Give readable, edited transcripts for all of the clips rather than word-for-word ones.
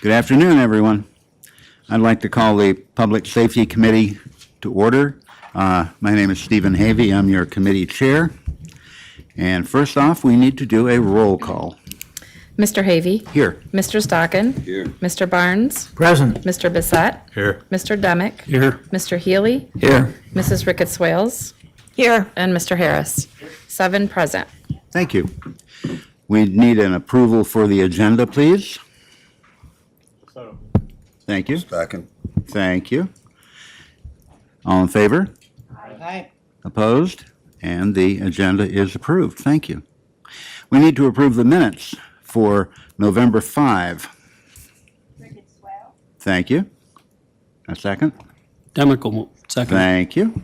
Good afternoon, everyone. I'd like to call the Public Safety Committee to order. My name is Stephen Havey. I'm your committee chair. And first off, we need to do a roll call. Mr. Havey. Here. Mr. Stockin. Here. Mr. Barnes. Present. Mr. Bissett. Here. Mr. Demick. Here. Mr. Healy. Here. Mrs. Ricketts Wales. Here. And Mr. Harris. 7 present. Thank you. We need an approval for the agenda, please. Thank you. Second. Thank you. All in favor? Aye. Opposed? And the agenda is approved. Thank you. We need to approve the minutes for November 5. Thank you. A second? Demick, second. Thank you.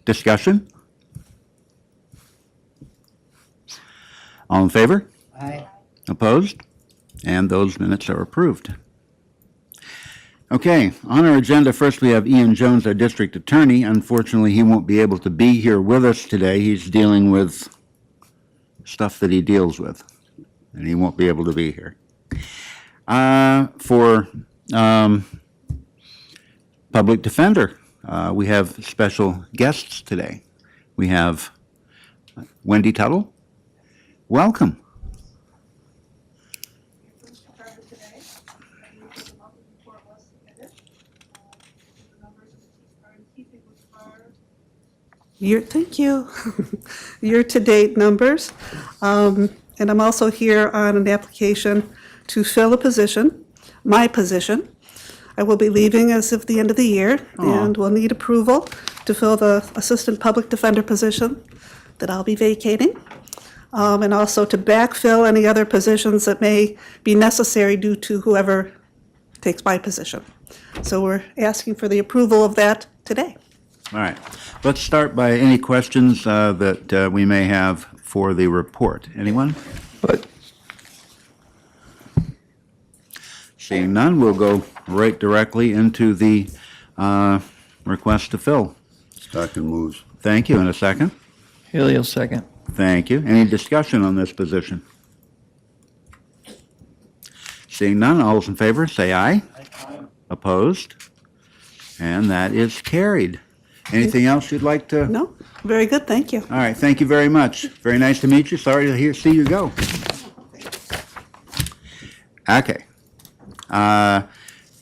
Discussion? All in favor? Aye. Opposed? And those minutes are approved. Okay, on our agenda, first we have Ian Jones, our district attorney. Unfortunately, he won't be able to be here with us today. He's dealing with stuff that he deals with, and he won't be able to be here. For public defender, we have special guests today. We have Wendy Tuttle. Welcome. Thank you. Year-to-date numbers. And I'm also here on an application to fill a position, my position. I will be leaving as of the end of the year, and will need approval to fill the Assistant Public Defender position that I'll be vacating, and also to backfill any other positions that may be necessary due to whoever takes my position. So we're asking for the approval of that today. All right. Let's start by any questions that we may have for the report. Anyone? But Seeing none, we'll go right directly into the request to fill. Stockin moves. Thank you. In a second. Healy, second. Thank you. Any discussion on this position? Seeing none, all those in favor, say aye. Opposed? And that is carried. Anything else you'd like to? No? Very good, thank you. All right, thank you very much. Very nice to meet you. Sorry to see you go. Okay.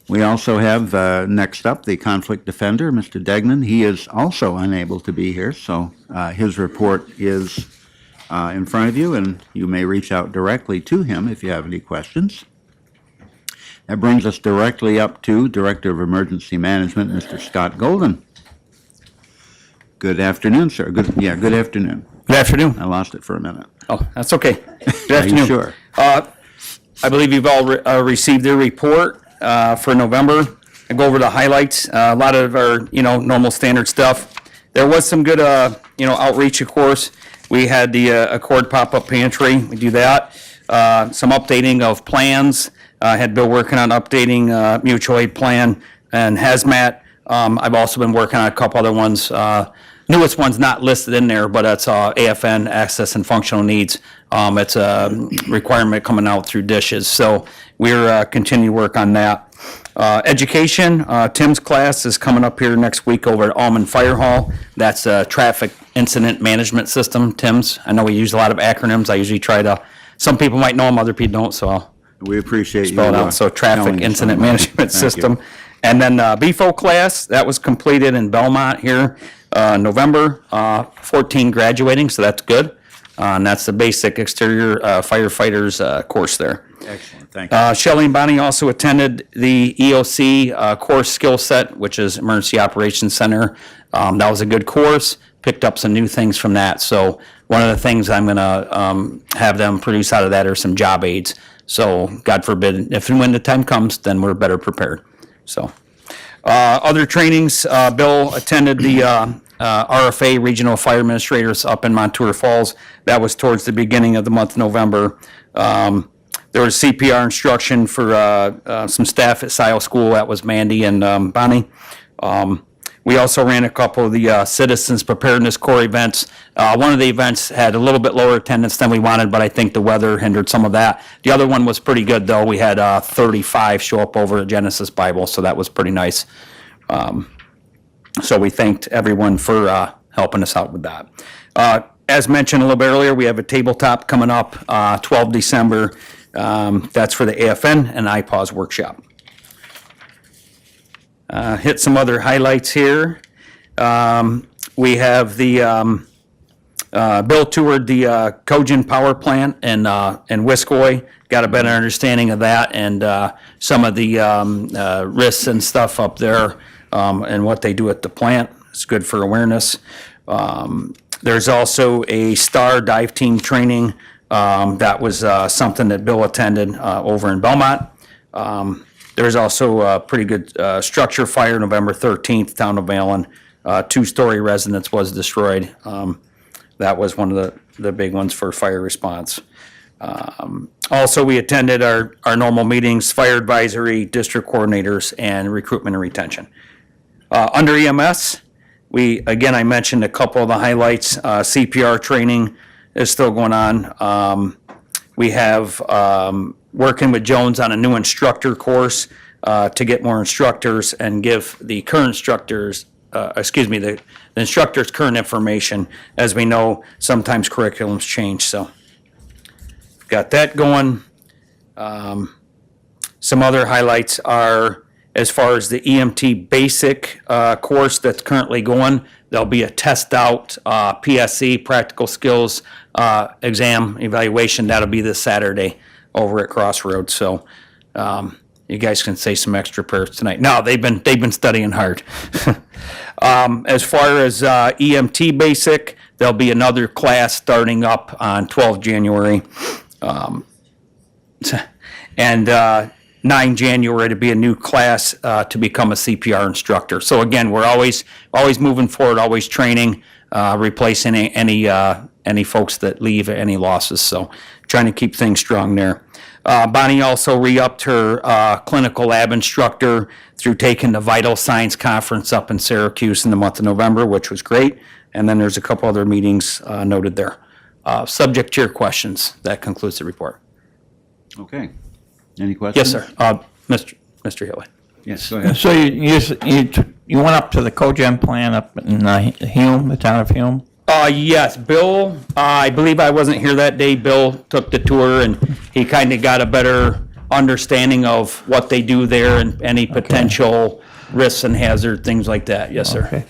We also have, next up, the conflict defender, Mr. Degnan. He is also unable to be here, so his report is in front of you, and you may reach out directly to him if you have any questions. That brings us directly up to Director of Emergency Management, Mr. Scott Golden. Good afternoon, sir. Good afternoon. Good afternoon. I lost it for a minute. Oh, that's okay. Good Are you afternoon. sure? I believe you've all received the report for November. I go over the highlights. A lot of our, normal standard stuff. There was some good, outreach, of course. We had the Accord pop-up pantry. We do that. Some updating of plans. I had Bill working on updating mutual aid plan and hazmat. I've also been working on a couple other ones. Newest one's not listed in there, but it's AFN, access and functional needs. It's a requirement coming out through dishes. So we're continue to work on that. Education, Tim's class is coming up here next week over at Almond Fire Hall. That's a traffic incident management system, Tim's. I know we use a lot of acronyms. I usually try to, some people might know them, other people don't, so We appreciate you. spell it out. So telling traffic us incident on that. management Thank you. system. And then BFO class, that was completed in Belmont here, November, 14 graduating, so that's good. And that's the basic exterior firefighters course there. Excellent, thank you. Shelley and Bonnie also attended the EOC course skill set, which is Emergency Operations Center. That was a good course, picked up some new things from that. So one of the things I'm going to have them produce out of that are some job aids. So God forbid, if and when the time comes, then we're better prepared. So other trainings, Bill attended the RFA Regional Fire Administrators up in Montour Falls. That was towards the beginning of the month of November. There was CPR instruction for some staff at SIO School. That was Mandy and Bonnie. We also ran a couple of the Citizens Preparedness Corps events. One of the events had a little bit lower attendance than we wanted, but I think the weather hindered some of that. The other one was pretty good, though. We had 35 show up over at Genesis Bible, so that was pretty nice. So we thanked everyone for helping us out with that. As mentioned a little bit earlier, we have a tabletop coming up 12 December. That's for the AFN and IPAWS workshop. Hit some other highlights here. We have the Bill toured the Cogen power plant in Wiscoy. Got a better understanding of that and some of the risks and stuff up there and what they do at the plant. It's good for awareness. There's also a STAR dive team training. That was something that Bill attended over in Belmont. There's also a pretty good structure fire November 13th, town of Allen. Two-story residence was destroyed. That was one of the big ones for fire response. Also, we attended our normal meetings, fire advisory, district coordinators, and recruitment and retention. Under EMS, I mentioned a couple of the highlights. CPR training is still going on. We have working with Jones on a new instructor course to get more instructors and give the current instructors, the instructors current information. As we know, sometimes curriculums change, so got that going. Some other highlights are as far as the EMT basic course that's currently going, there'll be a test out PSE, practical skills exam evaluation. That'll be this Saturday over at Crossroads. So you guys can say some extra prayers tonight. No, they've been studying hard. As far as EMT basic, there'll be another class starting up on 12 January. And 9 January to be a new class to become a CPR instructor. So again, we're always moving forward, always training, replacing any folks that leave, any losses. So trying to keep things strong there. Bonnie also re-upped her clinical lab instructor through taking the Vital Signs Conference up in Syracuse in the month of November, which was great. And then there's a couple other meetings noted there. Subject to your questions, that concludes the report. Okay. Any questions? Yes, sir. Mr. Healy. Yes, go ahead. So you went up to the cogen plant up in Hume, the town of Hume? Yes, Bill, I believe I wasn't here that day. Bill took the tour and he kind of got a better understanding of what they do there and any potential risks and hazard, things like that. Yes, sir. Okay.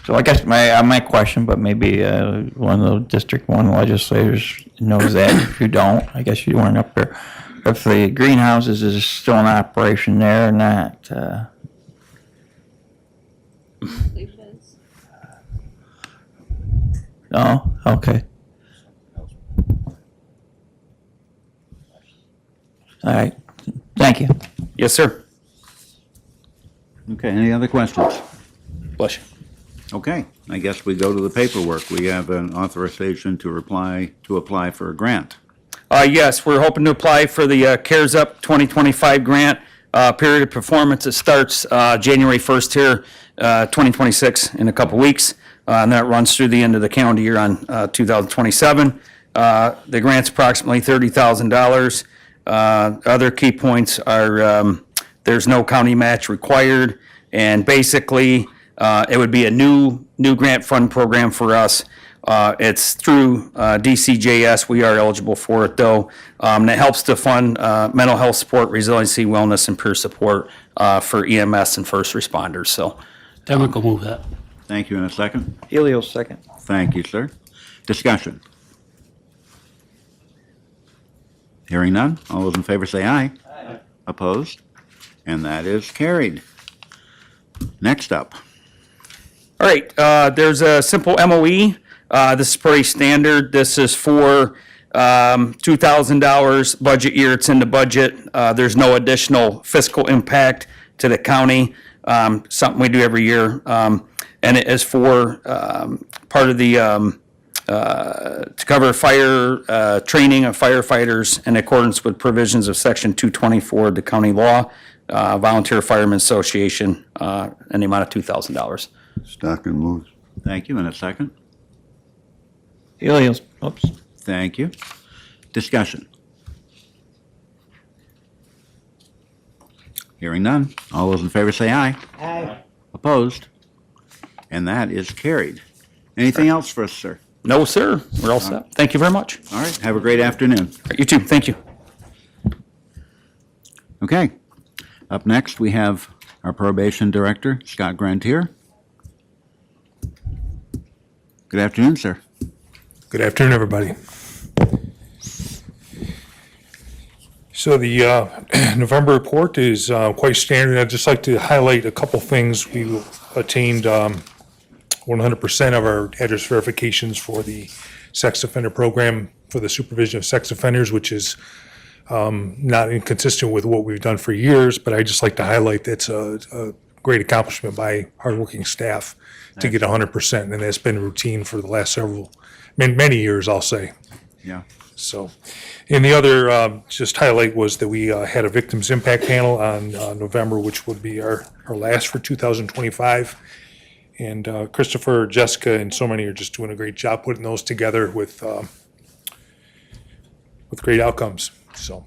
So I guess my question, but maybe one of the District 1 legislators knows that. If you don't, I guess you weren't up there. If the greenhouses is still in operation there or not. No? Okay. All right. Thank you. Yes, sir. Okay, any other questions? Bless you. Okay, I guess we go to the paperwork. We have an authorization to apply for a grant. Yes, we're hoping to apply for the CARES Up 2025 grant. Period of performance, it starts January 1st here, 2026, in a couple weeks. And that runs through the end of the calendar year on 2027. The grant's approximately $30,000. Other key points are there's no county match required. And basically, it would be a new grant fund program for us. It's through DCJS. We are eligible for it, though. And it helps to fund mental health support, resiliency, wellness, and peer support for EMS and first responders. So, Demrick will move that. Thank you. In a second. Helio, second. Thank you, sir. Discussion. Hearing none. All those in favor say aye. Aye. Opposed? And that is carried. Next up. all right, there's a simple MOE. This is pretty standard. This is for $2,000 budget year. It's in the budget. There's no additional fiscal impact to the county. Something we do every year. And it is for part of the to cover fire training of firefighters in accordance with provisions of Section 224 of the county law. Volunteer Firemen Association in the amount of $2,000. Stockton moves. Thank you. And a second? Helios, oops. Thank you. Discussion. Hearing none. All those in favor say aye. Aye. Opposed? And that is carried. Anything else for us, sir? No, sir. We're all set. Thank you very much. All right. Have a great afternoon. You too. Thank you. Okay. Up next, we have our probation director, Scott Grantier. Good afternoon, sir. Good afternoon, everybody. So the November report is quite standard. I'd just like to highlight a couple things. We attained 100% of our address verifications for the sex offender program for the supervision of sex offenders, which is not inconsistent with what we've done for years, but I just like to highlight that's a great accomplishment by hardworking staff to get 100%, and that's been routine for the last many years, I'll say. Yeah. So, and the other just highlight was that we had a victims impact panel on November, which would be our last for 2025. And Christopher, Jessica, and so many are just doing a great job putting those together with great outcomes. So,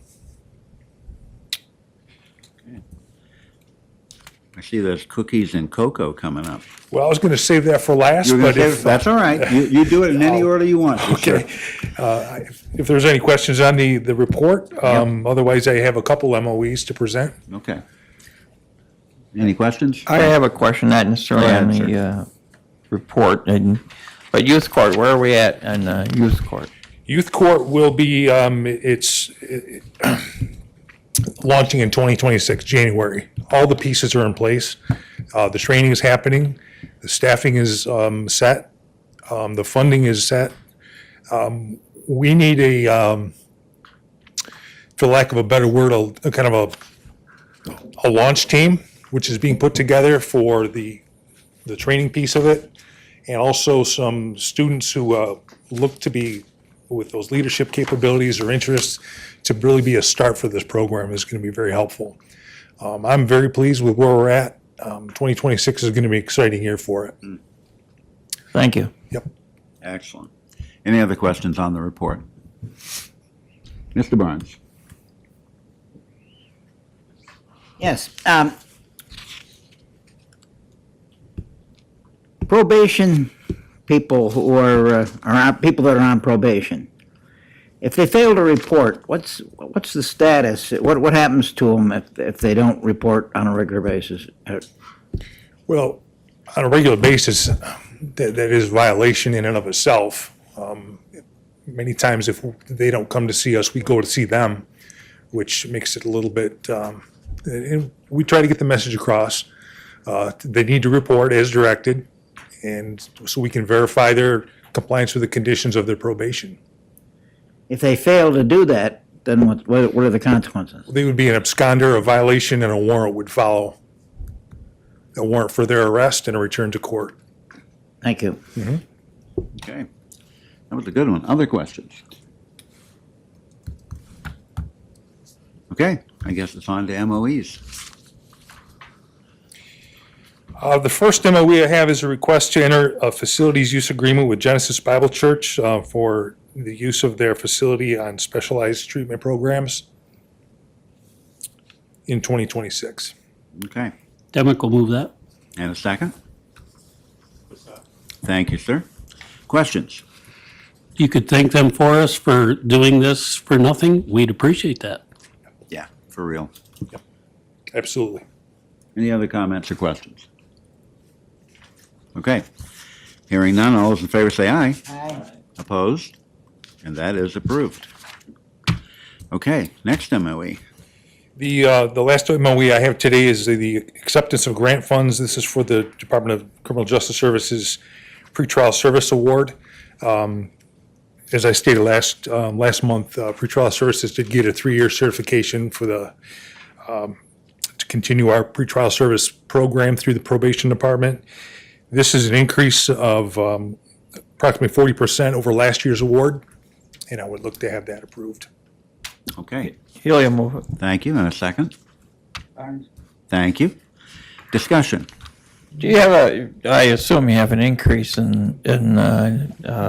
I see there's cookies and cocoa coming up. well, I was going to save that for last, You're gonna but if, say- That's all right. You do it in any order you want. to, sir. okay, if there's any questions on the report, otherwise I have a couple MOEs to present. Okay. Any questions? I have a question, not necessarily Go ahead, on the report, but youth court, where are we at on youth court? Youth Court will be, it's launching in 2026, January. All the pieces are in place. The training is happening. The staffing is set. The funding is set. We need for lack of a better word, a kind of a launch team, which is being put together for the training piece of it, and also some students who look to be with those leadership capabilities or interests to really be a start for this program is going to be very helpful. I'm very pleased with where we're at. 2026 is going to be an exciting year for it. Thank you. Yep. Excellent. Any other questions on the report? Mr. Barnes? Yes. Probation people who are people that are on probation, if they fail to report, what's the status? What happens to them if they don't report on a regular basis? Well, on a regular basis, that is violation in and of itself. Many times if they don't come to see us, we go to see them, which makes it a little bit, and we try to get the message across. They need to report as directed, and so we can verify their compliance with the conditions of their probation. If they fail to do that, then what are the consequences? They would be an absconder, a violation, and a warrant would follow. A warrant for their arrest and a return to court. Thank you. Okay. That was a good one. Other questions? Okay, I guess it's on to MOEs. The first MOE I have is a request to enter a facilities use agreement with Genesis Bible Church for the use of their facility on specialized treatment programs in 2026. Okay. Demick will move that. And a second? Thank you, sir. Questions? You could thank them for us for doing this for nothing. We'd appreciate that. Yeah, for real. Absolutely. Any other comments or questions? Okay. Hearing none, all those in favor say aye. Aye. Opposed? And that is approved. Okay, next MOE. The last MOE I have today is the acceptance of grant funds. This is for the Department of Criminal Justice Services Pretrial Service Award. As I stated last month, Pretrial Services did get a 3-year certification for to continue our pretrial service program through the probation department. This is an increase of approximately 40% over last year's award, and I would look to have that approved. Okay, Helia, move it. thank you. And a second? Thank you. Discussion. Do you have I assume you have an increase in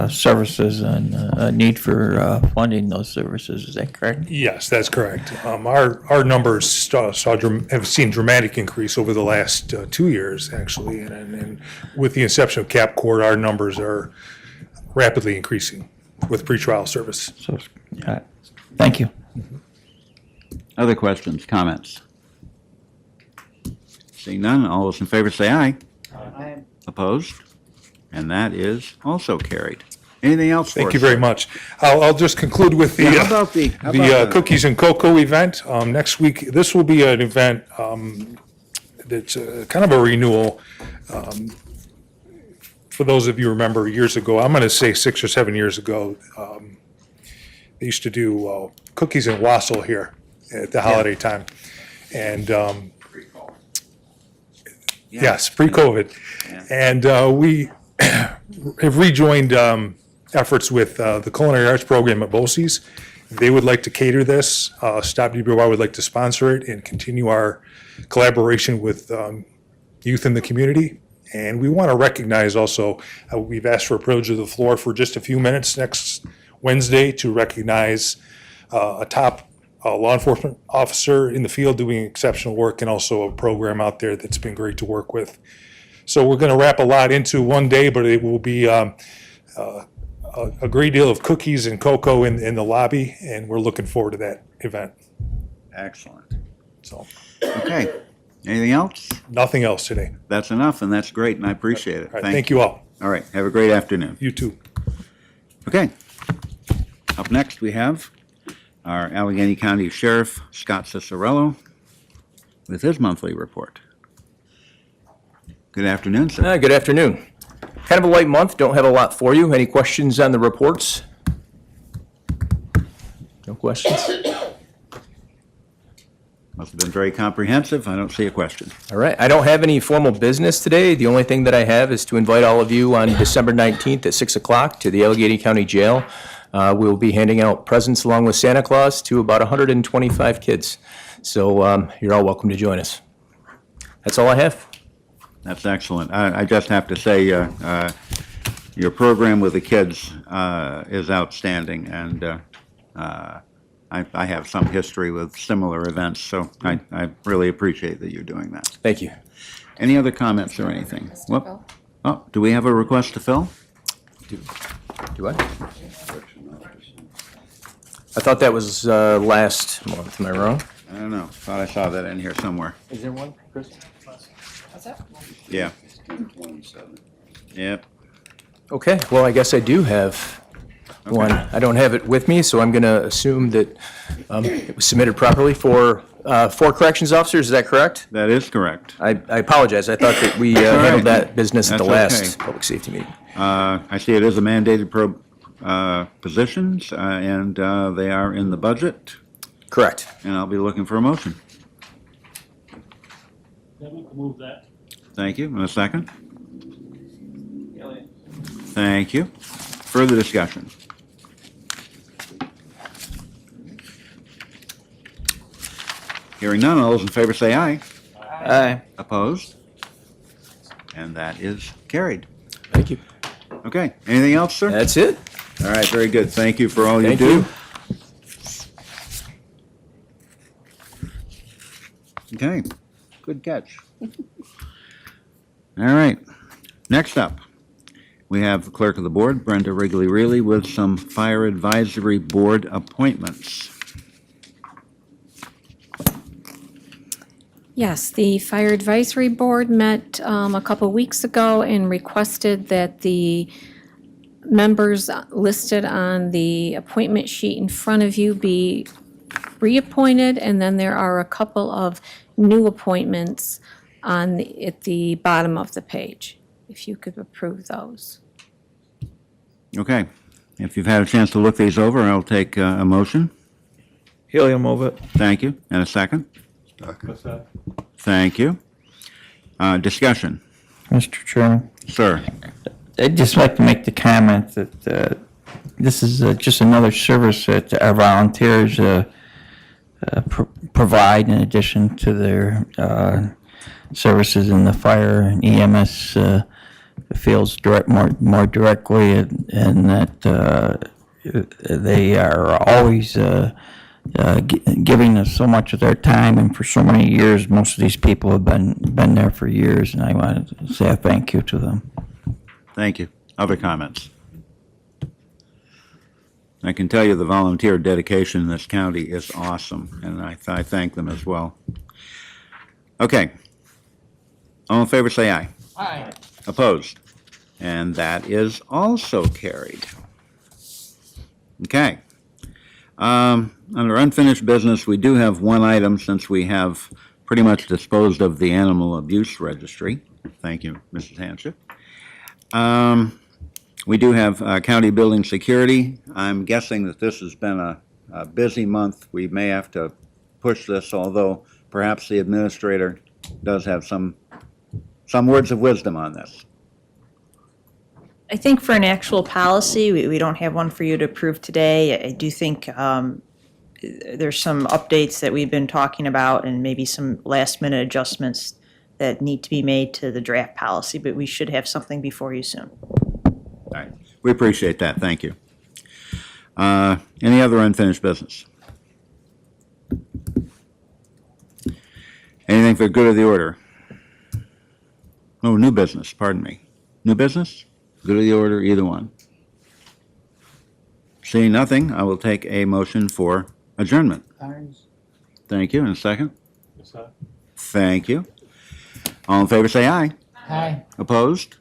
services and a need for funding those services, is that correct? Yes, that's correct. Our numbers have seen dramatic increase over the last 2 years, actually. And with the inception of Cap Court, our numbers are rapidly increasing with pretrial service. So, thank you. Other questions, comments? Seeing none, all those in favor say aye. Aye. Opposed? And that is also carried. Anything else for us? Thank you very much. I'll just conclude with the, Yeah, how about the Cookies and Cocoa event. Next week, this will be an event that's kind of a renewal. For those of you who remember years ago, I'm going to say 6 or 7 years ago, they used to do cookies and wassail here at the holiday time. And yes, pre-COVID. And we have rejoined efforts with the Culinary Arts Program at BOCES. They would like to cater this. Stop DBY would like to sponsor it and continue our collaboration with youth in the community. And we want to recognize also, we've asked for a privilege of the floor for just a few minutes next Wednesday to recognize a top law enforcement officer in the field doing exceptional work, and also a program out there that's been great to work with. So we're going to wrap a lot into one day, but it will be a great deal of cookies and cocoa in the lobby, and we're looking forward to that event. Excellent. So Okay. Anything else? nothing else today. That's enough, and that's great, and I appreciate it. All right, thank you all. All right, have a great afternoon. You too. Okay. Up next, we have our Allegheny County Sheriff, Scott Cicerello, with his monthly report. Good afternoon, sir. Good afternoon. Kind of a light month, don't have a lot for you. Any questions on the reports? No questions? Must have been very comprehensive. I don't see a question. All right, I don't have any formal business today. The only thing that I have is to invite all of you on December 19th at 6 o'clock to the Allegheny County Jail. We'll be handing out presents along with Santa Claus to about 125 kids. So you're all welcome to join us. That's all I have. That's excellent. I just have to say, your program with the kids is outstanding, and I have some history with similar events, so I really appreciate that you're doing that. Thank you. Any other comments or anything? Whoop. Oh, do we have a request to fill? Do I? I thought that was last month. Am I wrong? I don't know. Thought I saw that in here somewhere. Is there one, Chris? Yeah. Yep. Okay, well, I guess I do have one. I don't have it with me, so I'm going to assume that it was submitted properly for corrections officers. Is that correct? That is correct. I apologize. I thought that we all right. handled that business at the That's last okay. public safety meeting. I see it is a mandated positions, and they are in the budget, Correct. and I'll be looking for a motion. Move that. Thank you. And a second? Thank you. Further discussion? Hearing none, all those in favor say aye. Aye. Opposed? And that is carried. Thank you. Okay, anything else, sir? That's it. All right, very good. Thank you for all you Thank do. you. Okay, good catch. All right, next up, we have the clerk of the board, Brenda Wrigley-Reilly, with some fire advisory board appointments. Yes, the Fire Advisory Board met a couple weeks ago and requested that the members listed on the appointment sheet in front of you be reappointed, and then there are a couple of new appointments at the bottom of the page, if you could approve those. Okay, if you've had a chance to look these over, I'll take a motion. Healy, move it. Thank you. And a second? Thank you. Discussion, Mr. Chairman, sir. I'd just like to make the comment that this is just another service that our volunteers provide in addition to their services in the fire and EMS fields more directly, and that they are always giving us so much of their time, and for so many years, most of these people have been there for years, and I want to say a thank you to them. Thank you. Other comments? I can tell you the volunteer dedication in this county is awesome, and I thank them as well. Okay. All in favor, say aye. Aye. Opposed? And that is also carried. Okay. Under unfinished business, we do have one item since we have pretty much disposed of the animal abuse registry. Thank you, Mrs. Hanchett. We do have county building security. I'm guessing that this has been a busy month. We may have to push this, although perhaps the administrator does have some words of wisdom on this. I think for an actual policy, we don't have one for you to approve today. I do think there's some updates that we've been talking about and maybe some last-minute adjustments that need to be made to the draft policy, but we should have something before you soon. All right. We appreciate that. Thank you. Any other unfinished business? Anything for the good of the order? Oh, new business, pardon me. New business? Good of the order, either one. Seeing nothing, I will take a motion for adjournment. Thank you. And a second? Thank you. All in favor, say aye. Aye. Opposed?